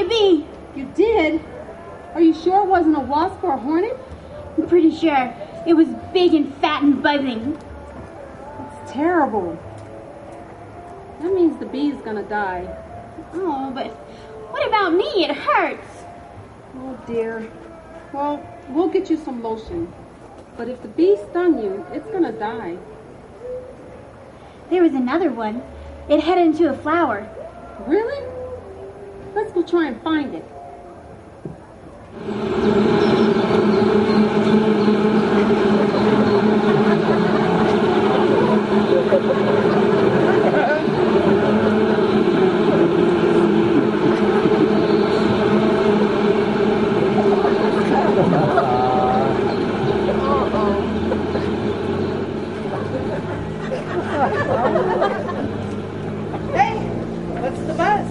see a bee. You did? Are you sure it wasn't a wasp or a hornet? I'm pretty sure. It was big and fat and buzzing. It's terrible. That means the bee's gonna die. Oh, but what about me? It hurts. Oh, dear. Well, we'll get you some lotion. But if the bee stung you, it's gonna die. There was another one. It headed into a flower. Really? Let's go try and find it. Hey, what's the buzz?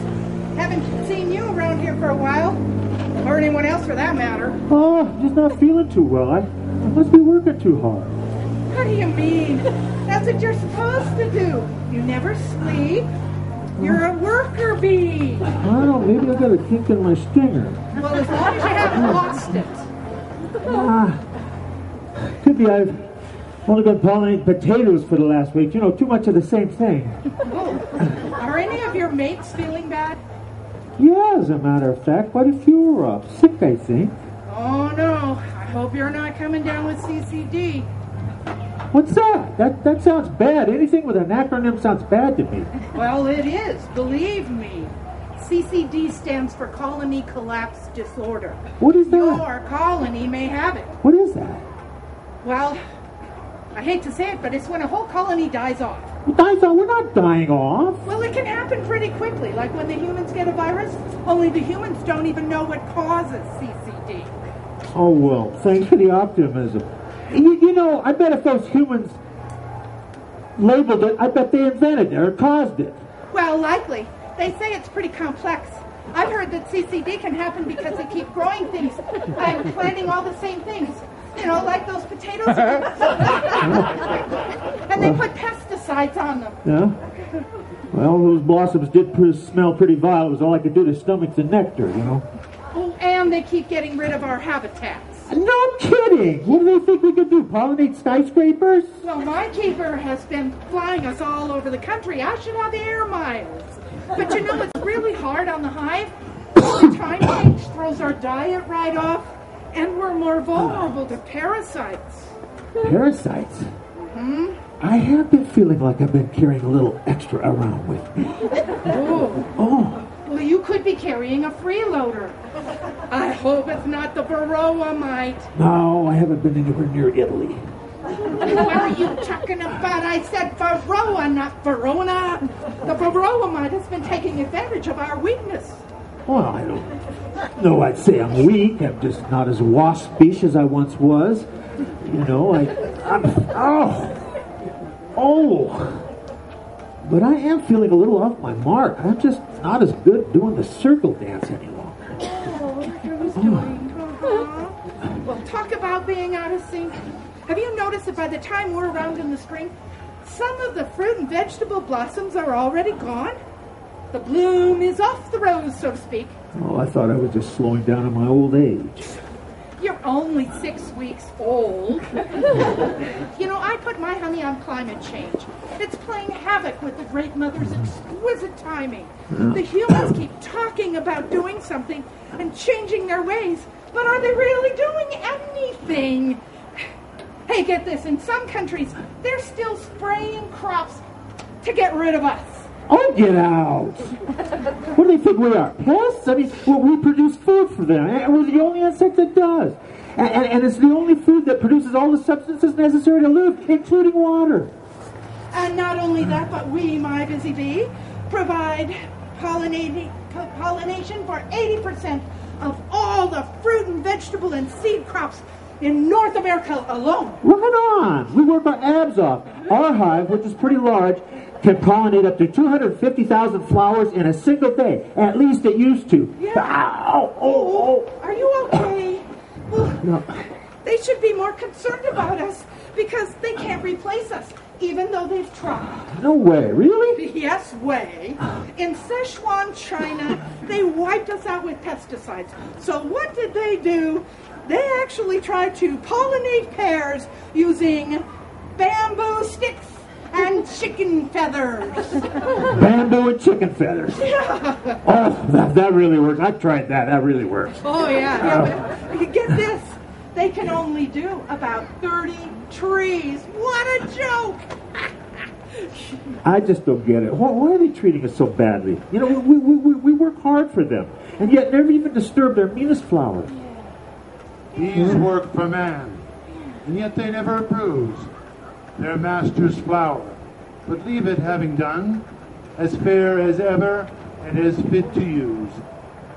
Haven't seen you around here for a while. Or anyone else for that matter. Oh, just not feeling too well. I must be working too hard. What do you mean? That's what you're supposed to do. You never sleep. You're a worker bee. I don't know, maybe I got a kink in my stinger. Well, as long as you haven't lost it. Could be I've only been pollinating potatoes for the last week. You know, too much of the same thing. Oh, are any of your mates feeling bad? Yeah, as a matter of fact, quite a few are sick, I think. Oh, no. I hope you're not coming down with CCD. What's that? That sounds bad. Anything with an acronym sounds bad to me. Well, it is. Believe me. CCD stands for Colony Collapse Disorder. What is that? Your colony may have it. What is that? Well, I hate to say it, but it's when a whole colony dies off. Dies off? We're not dying off. Well, it can happen pretty quickly, like when the humans get a virus, only the humans don't even know what causes CCD. Oh, well, thanks for the optimism. You know, I bet if those humans labeled it, I bet they invented it or caused it. Well, likely. They say it's pretty complex. I've heard that CCD can happen because they keep growing things and planting all the same things. You know, like those potatoes. And they put pesticides on them. Yeah? Well, those blossoms did smell pretty vile. It was all I could do to stomach the nectar, you know. Oh, and they keep getting rid of our habitats. No kidding! What do they think we could do? Pollinate skyscrapers? Well, my keeper has been flying us all over the country, ashing on the air miles. But you know, it's really hard on the hive. The time change throws our diet right off, and we're more vulnerable to parasites. Parasites? Hmm? I have been feeling like I've been carrying a little extra around with me. Oh. Well, you could be carrying a freeloader. I hope it's not the Varroa mite. No, I haven't been anywhere near Italy. What are you talking about? I said Varroa, not Verona. The Varroa mite has been taking advantage of our weakness. Well, I don't know I'd say I'm weak. I'm just not as waspish as I once was. You know, But I am feeling a little off my mark. I'm just not as good doing the circle dance any longer. Well, talk about being out of sync. Have you noticed that by the time we're around in the spring, some of the fruit and vegetable blossoms are already gone? The bloom is off the rose, so to speak. Oh, I thought I was just slowing down in my old age. You're only 6 weeks old. You know, I put my honey on climate change. It's playing havoc with the Great Mother's exquisite timing. The humans keep talking about doing something and changing their ways, but are they really doing anything? Hey, get this. In some countries, they're still spraying crops to get rid of us. Oh, get out! What do they think we are? Pests? I mean, we produce food for them. And we're the only insect that does. And it's the only food that produces all the substances necessary to live, including water. And not only that, but we, my busy bee, provide pollination for 80% of all the fruit and vegetable and seed crops in North America alone. Right on! We work our abs off. Our hive, which is pretty large, can pollinate up to 250,000 flowers in a single day. At least it used to. Yeah. Oh. Are you okay? Well, No. they should be more concerned about us because they can't replace us. even though they've tried. No way, really? Yes way. In Sichuan, China, they wiped us out with pesticides. So what did they do? They actually tried to pollinate pears using bamboo sticks and chicken feathers. Bamboo and chicken feathers. Yeah. Oh, that really works. I've tried that. That really works. Oh, yeah. But get this. They can only do about 30 trees. What a joke. I just don't get it. Why are they treating us so badly? You know, we work hard for them, and yet never even disturb their meanest flowers. Bees work for man, and yet they never abuse their master's flower, but leave it having done, as fair as ever, and as fit to use.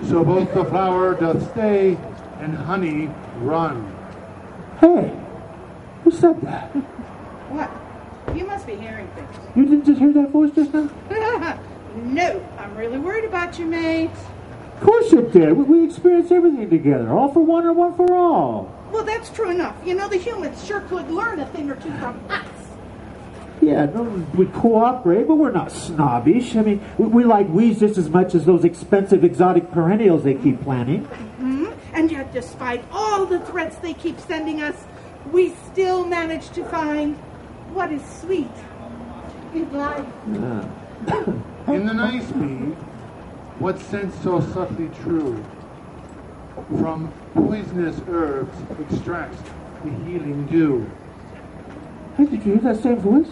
So both the flower doth stay, and honey run. Hey, who said that? What? You must be hearing things. You didn't just hear that voice just now? No, I'm really worried about you, mate. Of course you did. We experienced everything together. All for one or one for all. Well, that's true enough. You know, the humans sure could learn a thing or two from us. Yeah, no, we cooperate, but we're not snobbish. I mean, we like weeds just as much as those expensive exotic perennials they keep planting. Mm-hmm. And yet, despite all the threats they keep sending us, we still manage to find what is sweet in life. In the nice bee, what sense so subtly true? From poisonous herbs extracts the healing dew. Hey, did you hear that same voice?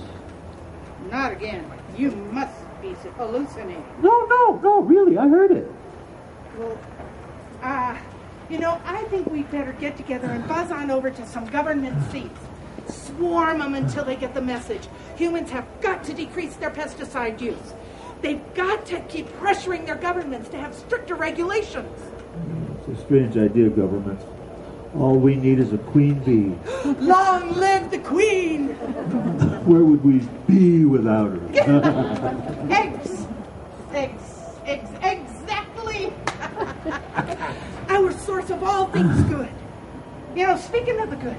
Not again. You must be hallucinating. No, really, I heard it. Well, you know, I think we'd better get together and buzz on over to some government seats. Swarm them until they get the message. Humans have got to decrease their pesticide use. They've got to keep pressuring their governments to have stricter regulations. It's a strange idea, government. All we need is a queen bee. Long live the queen! Where would we be without her? Eggs! Exactly! Our source of all things good. You know, speaking of the good,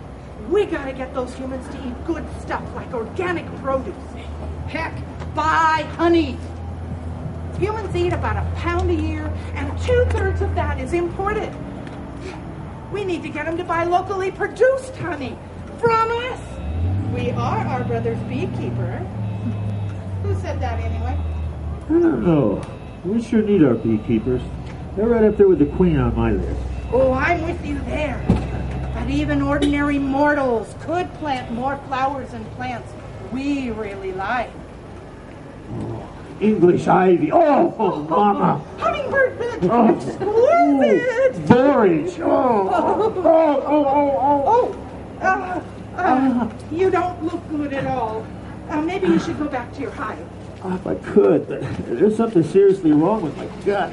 we gotta get those humans to eat good stuff like organic produce. Heck, buy honey. Humans eat about a pound a year, and 2/3 of that is imported. We need to get them to buy locally produced honey from us. We are our brother's beekeeper. Who said that anyway? I don't know. We sure need our beekeepers. They're right up there with the queen on my list. Oh, I'm with you there. But even ordinary mortals could plant more flowers and plants we really like. English ivy. Oh, mama. Hummingbird bed. Oh, Exquisite. borage. You don't look good at all. Maybe you should go back to your hive. Oh, if I could, but there's something seriously wrong with my gut.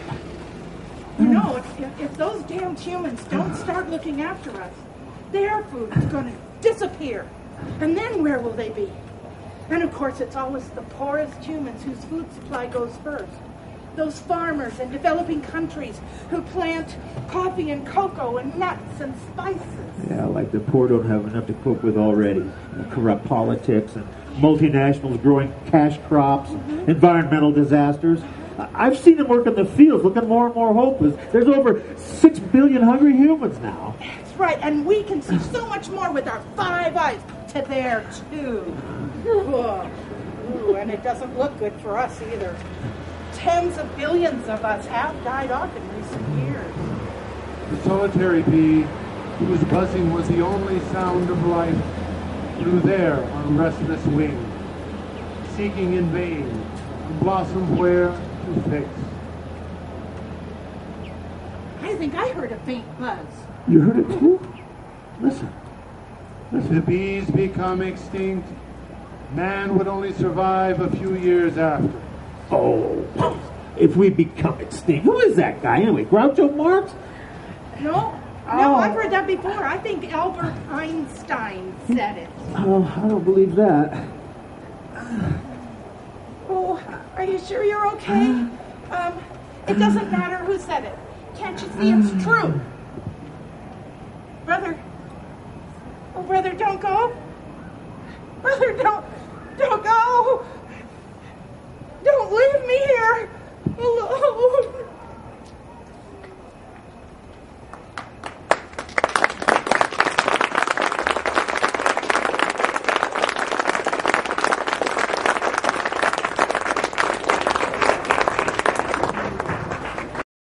You know, if those damned humans don't start looking after us, their food is going to disappear. And then where will they be? And of course, it's always the poorest humans whose food supply goes first. Those farmers in developing countries who plant coffee and cocoa and nuts and spices. Yeah, like the poor don't have enough to cope with already. Corrupt politics and multinationals growing cash crops, environmental disasters. I've seen them work in the fields, looking more and more hopeless. There's over 6 billion hungry humans now. That's right, and we can see so much more with our 5 eyes to their 2. Ooh, and it doesn't look good for us either. Tens of billions of us have died off in recent years. The solitary bee, whose buzzing was the only sound of life, flew there on restless wing, seeking in vain a blossom where to fix. I think I heard a faint buzz. You heard it too? Listen. If the bees become extinct, man would only survive a few years after. Oh, if we become extinct. Who is that guy anyway? Groucho Marx? No, I've heard that before. I think Albert Einstein said it. Oh, I don't believe that. Oh, are you sure you're okay? It doesn't matter who said it. Can't you see it's true? Brother. Oh, brother, don't go. Brother, don't. Don't go. Don't leave me here alone.